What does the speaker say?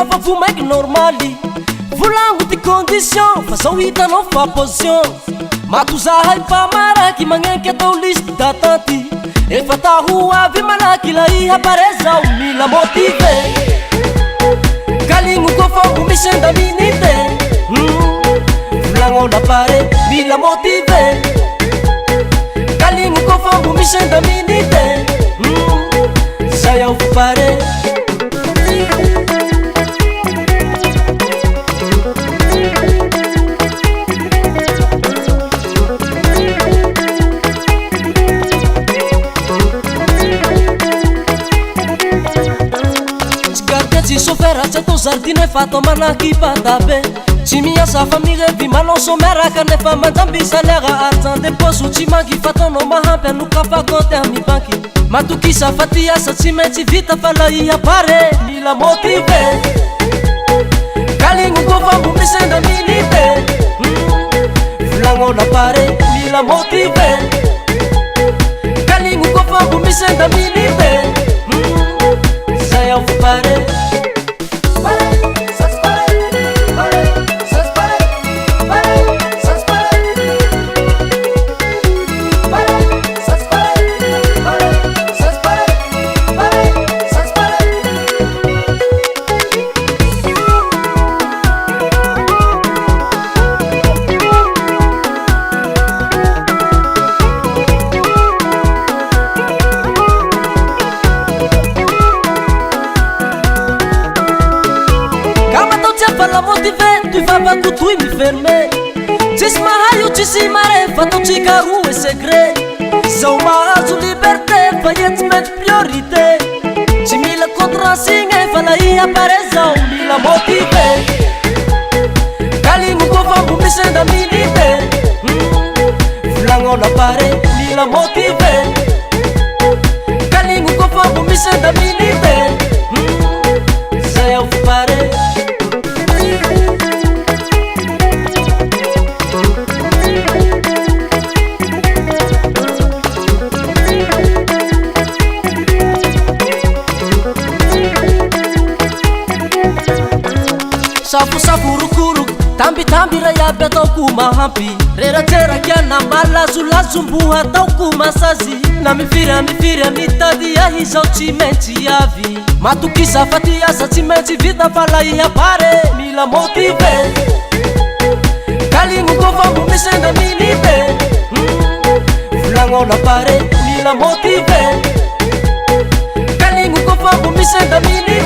fa vo maiky normaly volagno ty condition fa zao hitanao fa position mato zahay mpamaraky magnenky atao liste d'attente efa taho avy malaky la iha pare zao mila motive kaligno kofa ho misy andaminite volagno na pare mila motive kaligno kofa ho misy andaminite zay ao pare sofera tsy atao zardine fa atao manaky patabe tsy miasa fa mirevy malonso miaraka nefa mandamby salaire argent de poso tsy mangy fa ataonao mahampy anokafa compte ami banky matokisa fa ty asa tsy maintsy vita fa la iha pare mila motive kaligno kofa mbo misy andaminite volagno na pare mila motive kaligno kofa mbo misy andaminite zay ao pare la motive tu fa bakutui mi ferme tsisy mahayo tsisy mare fa tao tsikaroa e secret zao mahazo liberté fa etsy mety priorité tsy mila contrasigne fa la iha pare zao mila motive kaligno kofa mbo misy andaminite volagno na pare mila motive kaligno kofa mbo misy andaminite zay ao pare safosafo rokoroko tambitamby ra iaby ataoko mahampy rerateraky ana malazolazo mbo ataoko masazy na mifiry mitady ahy zao tsy maintsy avy matokisa fa ty asa tsy maintsy vita fa la iha pare mila motive kaligno kofa mbo misy andaminite volagno na pare mila motive kaligno kofa mbo misy andaminite